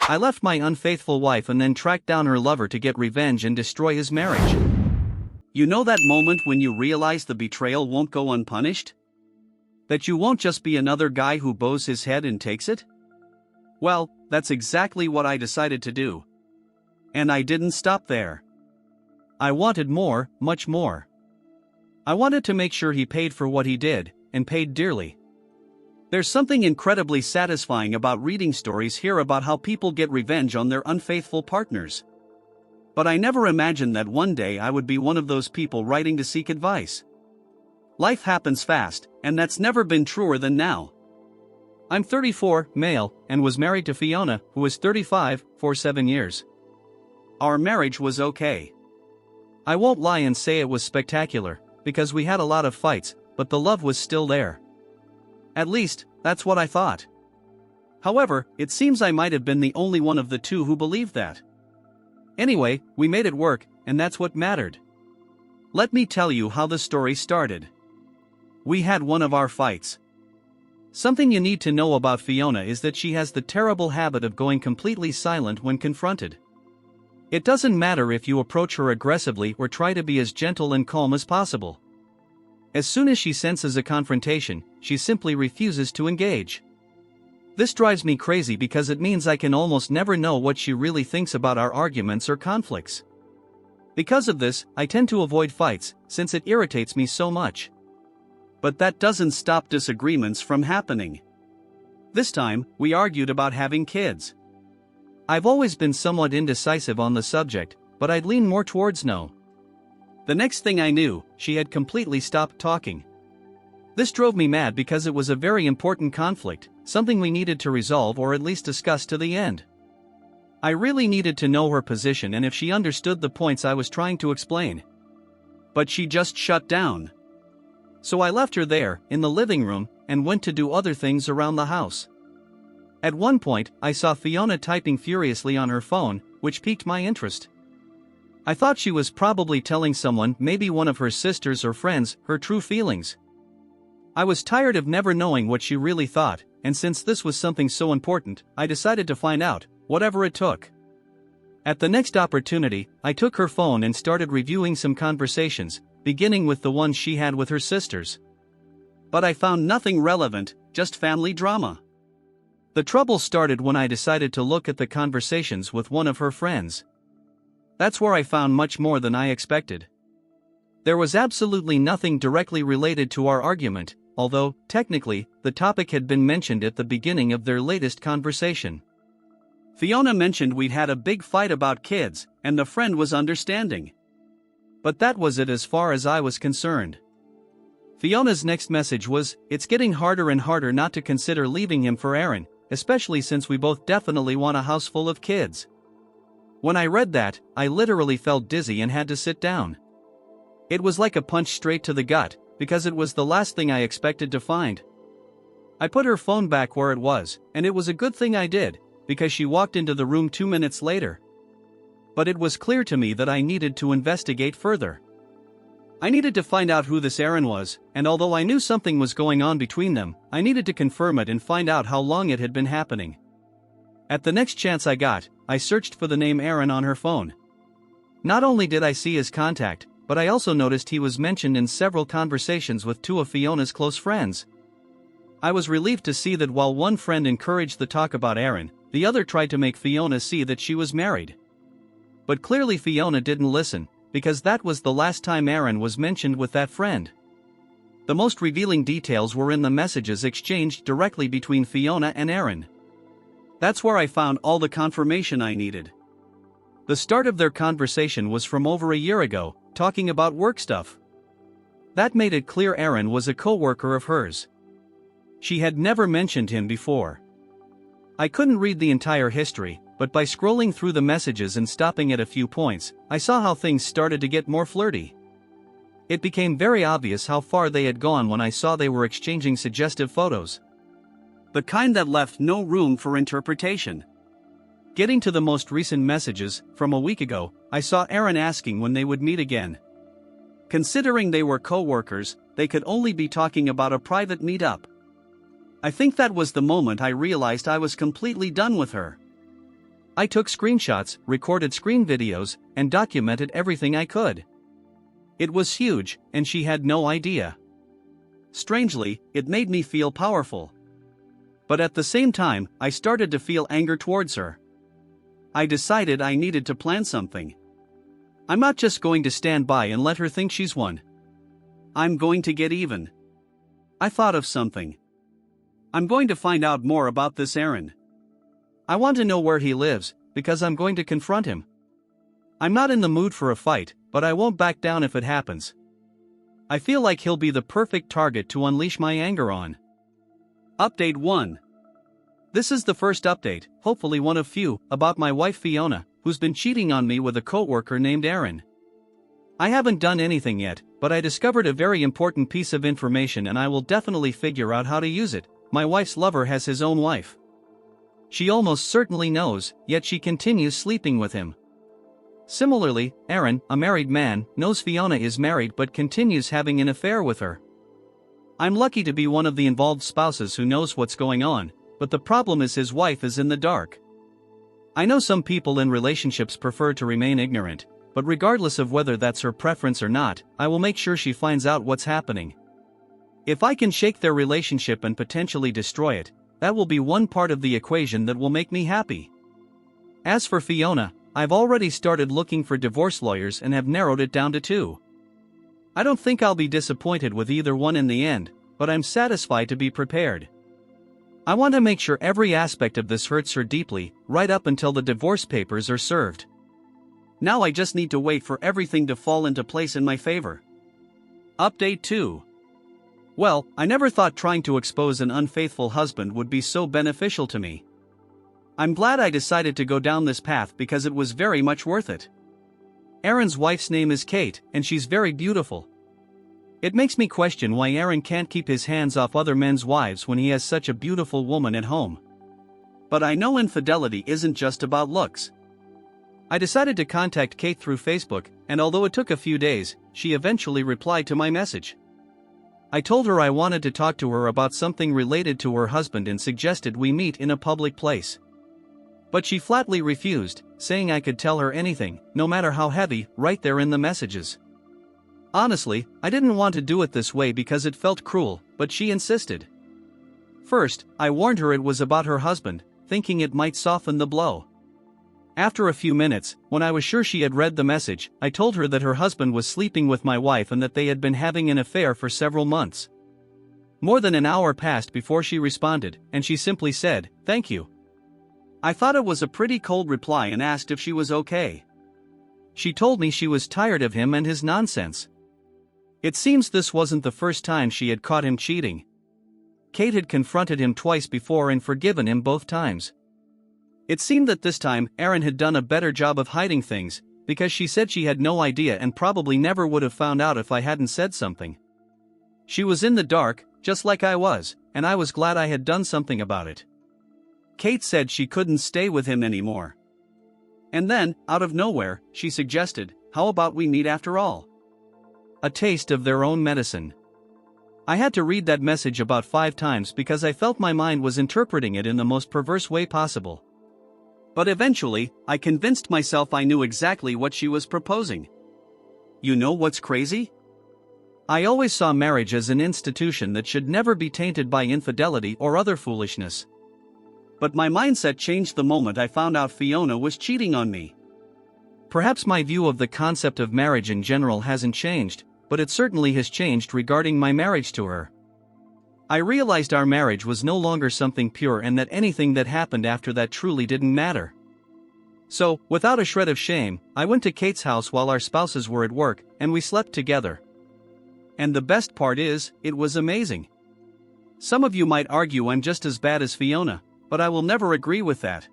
I left my unfaithful wife and then tracked down her lover to get revenge and destroy his marriage. You know that moment when you realize the betrayal won't go unpunished? That you won't just be another guy who bows his head and takes it? Well, that's exactly what I decided to do. And I didn't stop there. I wanted more, much more. I wanted to make sure he paid for what he did, and paid dearly. There's something incredibly satisfying about reading stories here about how people get revenge on their unfaithful partners. But I never imagined that one day I would be one of those people writing to seek advice. Life happens fast, and that's never been truer than now. I'm 34, male, and was married to Fiona, who is 35, for 7 years. Our marriage was okay. I won't lie and say it was spectacular, because we had a lot of fights, but the love was still there. At least, that's what I thought. However, it seems I might have been the only one of the two who believed that. Anyway, we made it work, and that's what mattered. Let me tell you how the story started. We had one of our fights. Something you need to know about Fiona is that she has the terrible habit of going completely silent when confronted. It doesn't matter if you approach her aggressively or try to be as gentle and calm as possible. As soon as she senses a confrontation, she simply refuses to engage. This drives me crazy because it means I can almost never know what she really thinks about our arguments or conflicts. Because of this, I tend to avoid fights, since it irritates me so much. But that doesn't stop disagreements from happening. This time, we argued about having kids. I've always been somewhat indecisive on the subject, but I'd lean more towards no. The next thing I knew, she had completely stopped talking. This drove me mad because it was a very important conflict, something we needed to resolve or at least discuss to the end. I really needed to know her position and if she understood the points I was trying to explain. But she just shut down. So I left her there, in the living room, and went to do other things around the house. At one point, I saw Fiona typing furiously on her phone, which piqued my interest. I thought she was probably telling someone, maybe one of her sisters or friends, her true feelings. I was tired of never knowing what she really thought, and since this was something so important, I decided to find out, whatever it took. At the next opportunity, I took her phone and started reviewing some conversations, beginning with the ones she had with her sisters. But I found nothing relevant, just family drama. The trouble started when I decided to look at the conversations with one of her friends. That's where I found much more than I expected. There was absolutely nothing directly related to our argument, although, technically, the topic had been mentioned at the beginning of their latest conversation. Fiona mentioned we'd had a big fight about kids, and the friend was understanding. But that was it as far as I was concerned. Fiona's next message was, "It's getting harder and harder not to consider leaving him for Aaron, especially since we both definitely want a house full of kids." When I read that, I literally felt dizzy and had to sit down. It was like a punch straight to the gut, because it was the last thing I expected to find. I put her phone back where it was, and it was a good thing I did, because she walked into the room 2 minutes later. But it was clear to me that I needed to investigate further. I needed to find out who this Aaron was, and although I knew something was going on between them, I needed to confirm it and find out how long it had been happening. At the next chance I got, I searched for the name Aaron on her phone. Not only did I see his contact, but I also noticed he was mentioned in several conversations with two of Fiona's close friends. I was relieved to see that while one friend encouraged the talk about Aaron, the other tried to make Fiona see that she was married. But clearly Fiona didn't listen, because that was the last time Aaron was mentioned with that friend. The most revealing details were in the messages exchanged directly between Fiona and Aaron. That's where I found all the confirmation I needed. The start of their conversation was from over a year ago, talking about work stuff. That made it clear Aaron was a coworker of hers. She had never mentioned him before. I couldn't read the entire history, but by scrolling through the messages and stopping at a few points, I saw how things started to get more flirty. It became very obvious how far they had gone when I saw they were exchanging suggestive photos. The kind that left no room for interpretation. Getting to the most recent messages, from a week ago, I saw Aaron asking when they would meet again. Considering they were co-workers, they could only be talking about a private meetup. I think that was the moment I realized I was completely done with her. I took screenshots, recorded screen videos, and documented everything I could. It was huge, and she had no idea. Strangely, it made me feel powerful. But at the same time, I started to feel anger towards her. I decided I needed to plan something. I'm not just going to stand by and let her think she's won. I'm going to get even. I thought of something. I'm going to find out more about this Aaron. I want to know where he lives, because I'm going to confront him. I'm not in the mood for a fight, but I won't back down if it happens. I feel like he'll be the perfect target to unleash my anger on. Update 1. This is the first update, hopefully one of few, about my wife Fiona, who's been cheating on me with a coworker named Aaron. I haven't done anything yet, but I discovered a very important piece of information and I will definitely figure out how to use it. My wife's lover has his own wife. She almost certainly knows, yet she continues sleeping with him. Similarly, Aaron, a married man, knows Fiona is married but continues having an affair with her. I'm lucky to be one of the involved spouses who knows what's going on, but the problem is his wife is in the dark. I know some people in relationships prefer to remain ignorant, but regardless of whether that's her preference or not, I will make sure she finds out what's happening. If I can shake their relationship and potentially destroy it, that will be one part of the equation that will make me happy. As for Fiona, I've already started looking for divorce lawyers and have narrowed it down to 2. I don't think I'll be disappointed with either one in the end, but I'm satisfied to be prepared. I want to make sure every aspect of this hurts her deeply, right up until the divorce papers are served. Now I just need to wait for everything to fall into place in my favor. Update 2. Well, I never thought trying to expose an unfaithful husband would be so beneficial to me. I'm glad I decided to go down this path because it was very much worth it. Aaron's wife's name is Kate, and she's very beautiful. It makes me question why Aaron can't keep his hands off other men's wives when he has such a beautiful woman at home. But I know infidelity isn't just about looks. I decided to contact Kate through Facebook, and although it took a few days, she eventually replied to my message. I told her I wanted to talk to her about something related to her husband and suggested we meet in a public place. But she flatly refused, saying I could tell her anything, no matter how heavy, right there in the messages. Honestly, I didn't want to do it this way because it felt cruel, but she insisted. First, I warned her it was about her husband, thinking it might soften the blow. After a few minutes, when I was sure she had read the message, I told her that her husband was sleeping with my wife and that they had been having an affair for several months. More than an hour passed before she responded, and she simply said, "Thank you." I thought it was a pretty cold reply and asked if she was okay. She told me she was tired of him and his nonsense. It seems this wasn't the first time she had caught him cheating. Kate had confronted him twice before and forgiven him both times. It seemed that this time, Aaron had done a better job of hiding things, because she said she had no idea and probably never would have found out if I hadn't said something. She was in the dark, just like I was, and I was glad I had done something about it. Kate said she couldn't stay with him anymore. And then, out of nowhere, she suggested, "How about we meet after all?" A taste of their own medicine. I had to read that message about 5 times because I felt my mind was interpreting it in the most perverse way possible. But eventually, I convinced myself I knew exactly what she was proposing. You know what's crazy? I always saw marriage as an institution that should never be tainted by infidelity or other foolishness. But my mindset changed the moment I found out Fiona was cheating on me. Perhaps my view of the concept of marriage in general hasn't changed, but it certainly has changed regarding my marriage to her. I realized our marriage was no longer something pure and that anything that happened after that truly didn't matter. So, without a shred of shame, I went to Kate's house while our spouses were at work, and we slept together. And the best part is, it was amazing. Some of you might argue I'm just as bad as Fiona, but I will never agree with that.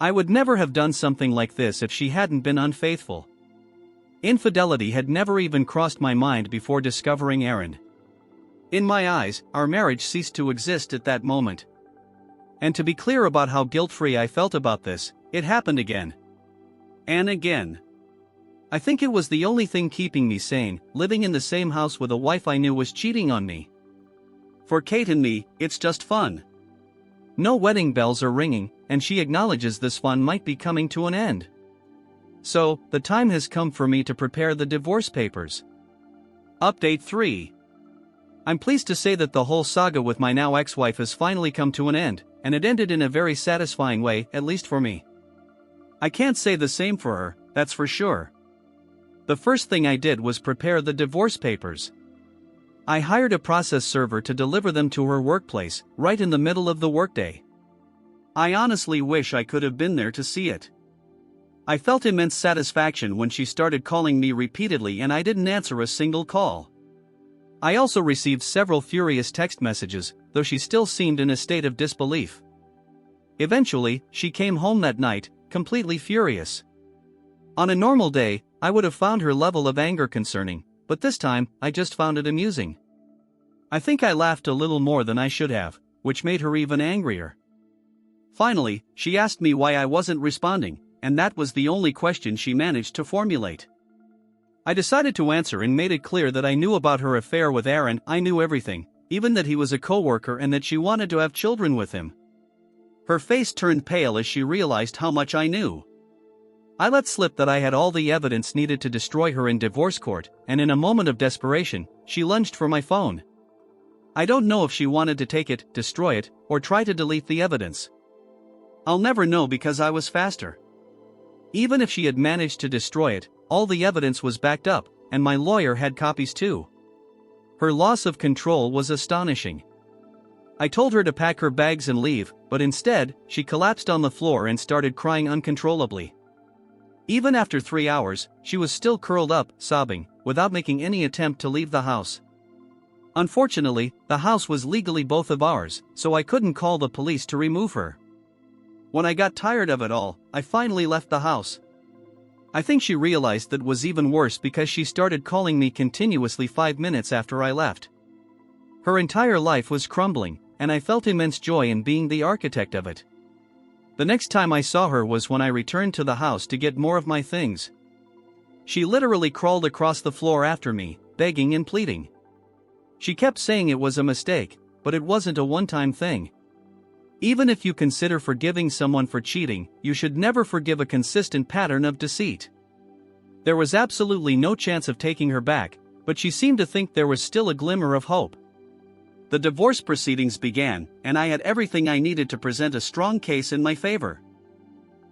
I would never have done something like this if she hadn't been unfaithful. Infidelity had never even crossed my mind before discovering Aaron. In my eyes, our marriage ceased to exist at that moment. And to be clear about how guilt-free I felt about this, it happened again. And again. I think it was the only thing keeping me sane, living in the same house with a wife I knew was cheating on me. For Kate and me, it's just fun. No wedding bells are ringing, and she acknowledges this fun might be coming to an end. So, the time has come for me to prepare the divorce papers. Update 3. I'm pleased to say that the whole saga with my now ex-wife has finally come to an end, and it ended in a very satisfying way, at least for me. I can't say the same for her, that's for sure. The first thing I did was prepare the divorce papers. I hired a process server to deliver them to her workplace, right in the middle of the workday. I honestly wish I could have been there to see it. I felt immense satisfaction when she started calling me repeatedly and I didn't answer a single call. I also received several furious text messages, though she still seemed in a state of disbelief. Eventually, she came home that night, completely furious. On a normal day, I would have found her level of anger concerning, but this time, I just found it amusing. I think I laughed a little more than I should have, which made her even angrier. Finally, she asked me why I wasn't responding, and that was the only question she managed to formulate. I decided to answer and made it clear that I knew about her affair with Aaron. I knew everything, even that he was a coworker and that she wanted to have children with him. Her face turned pale as she realized how much I knew. I let slip that I had all the evidence needed to destroy her in divorce court, and in a moment of desperation, she lunged for my phone. I don't know if she wanted to take it, destroy it, or try to delete the evidence. I'll never know because I was faster. Even if she had managed to destroy it, all the evidence was backed up, and my lawyer had copies too. Her loss of control was astonishing. I told her to pack her bags and leave, but instead, she collapsed on the floor and started crying uncontrollably. Even after 3 hours, she was still curled up, sobbing, without making any attempt to leave the house. Unfortunately, the house was legally both of ours, so I couldn't call the police to remove her. When I got tired of it all, I finally left the house. I think she realized that was even worse because she started calling me continuously 5 minutes after I left. Her entire life was crumbling, and I felt immense joy in being the architect of it. The next time I saw her was when I returned to the house to get more of my things. She literally crawled across the floor after me, begging and pleading. She kept saying it was a mistake, but it wasn't a one-time thing. Even if you consider forgiving someone for cheating, you should never forgive a consistent pattern of deceit. There was absolutely no chance of taking her back, but she seemed to think there was still a glimmer of hope. The divorce proceedings began, and I had everything I needed to present a strong case in my favor.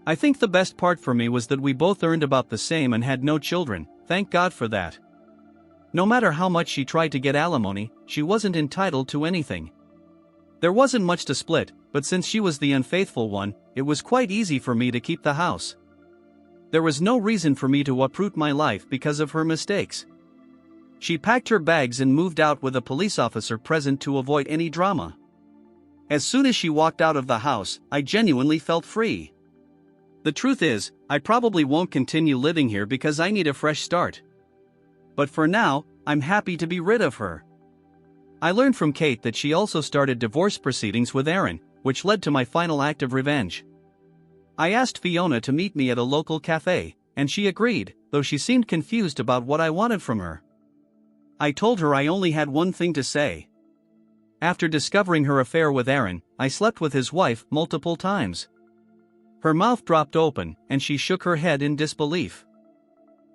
I think the best part for me was that we both earned about the same and had no children, thank God for that. No matter how much she tried to get alimony, she wasn't entitled to anything. There wasn't much to split, but since she was the unfaithful one, it was quite easy for me to keep the house. There was no reason for me to uproot my life because of her mistakes. She packed her bags and moved out with a police officer present to avoid any drama. As soon as she walked out of the house, I genuinely felt free. The truth is, I probably won't continue living here because I need a fresh start. But for now, I'm happy to be rid of her. I learned from Kate that she also started divorce proceedings with Aaron, which led to my final act of revenge. I asked Fiona to meet me at a local cafe, and she agreed, though she seemed confused about what I wanted from her. I told her I only had one thing to say. After discovering her affair with Aaron, I slept with his wife multiple times. Her mouth dropped open, and she shook her head in disbelief.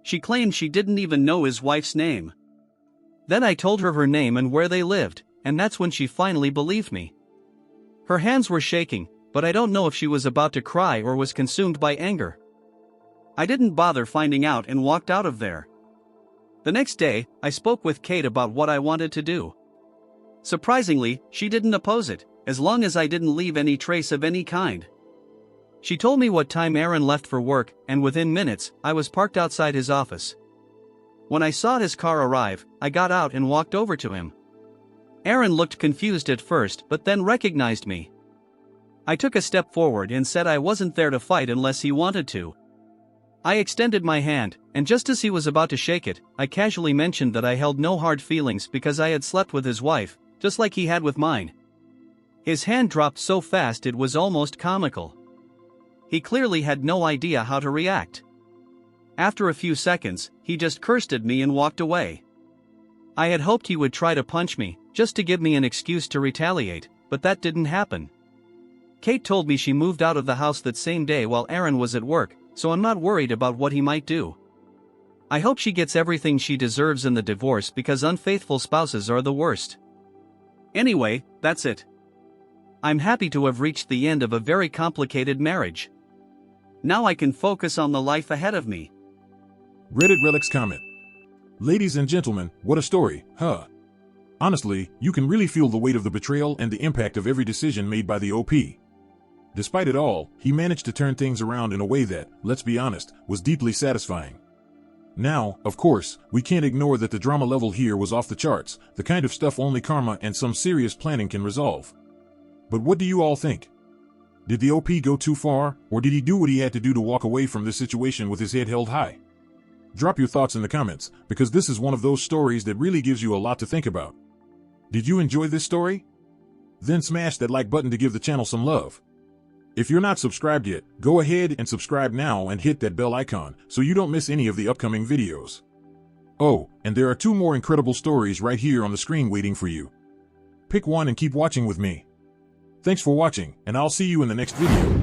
She claimed she didn't even know his wife's name. Then I told her name and where they lived, and that's when she finally believed me. Her hands were shaking, but I don't know if she was about to cry or was consumed by anger. I didn't bother finding out and walked out of there. The next day, I spoke with Kate about what I wanted to do. Surprisingly, she didn't oppose it, as long as I didn't leave any trace of any kind. She told me what time Aaron left for work, and within minutes, I was parked outside his office. When I saw his car arrive, I got out and walked over to him. Aaron looked confused at first but then recognized me. I took a step forward and said I wasn't there to fight unless he wanted to. I extended my hand, and just as he was about to shake it, I casually mentioned that I held no hard feelings because I had slept with his wife, just like he had with mine. His hand dropped so fast it was almost comical. He clearly had no idea how to react. After a few seconds, he just cursed at me and walked away. I had hoped he would try to punch me, just to give me an excuse to retaliate, but that didn't happen. Kate told me she moved out of the house that same day while Aaron was at work, so I'm not worried about what he might do. I hope she gets everything she deserves in the divorce because unfaithful spouses are the worst. Anyway, that's it. I'm happy to have reached the end of a very complicated marriage. Now I can focus on the life ahead of me. Reddit Relics comment. Ladies and gentlemen, what a story, huh? Honestly, you can really feel the weight of the betrayal and the impact of every decision made by the OP. Despite it all, he managed to turn things around in a way that, let's be honest, was deeply satisfying. Now, of course, we can't ignore that the drama level here was off the charts, the kind of stuff only karma and some serious planning can resolve. But what do you all think? Did the OP go too far, or did he do what he had to do to walk away from this situation with his head held high? Drop your thoughts in the comments, because this is one of those stories that really gives you a lot to think about. Did you enjoy this story? Then smash that like button to give the channel some love. If you're not subscribed yet, go ahead and subscribe now and hit that bell icon so you don't miss any of the upcoming videos. Oh, and there are 2 more incredible stories right here on the screen waiting for you. Pick one and keep watching with me. Thanks for watching, and I'll see you in the next video.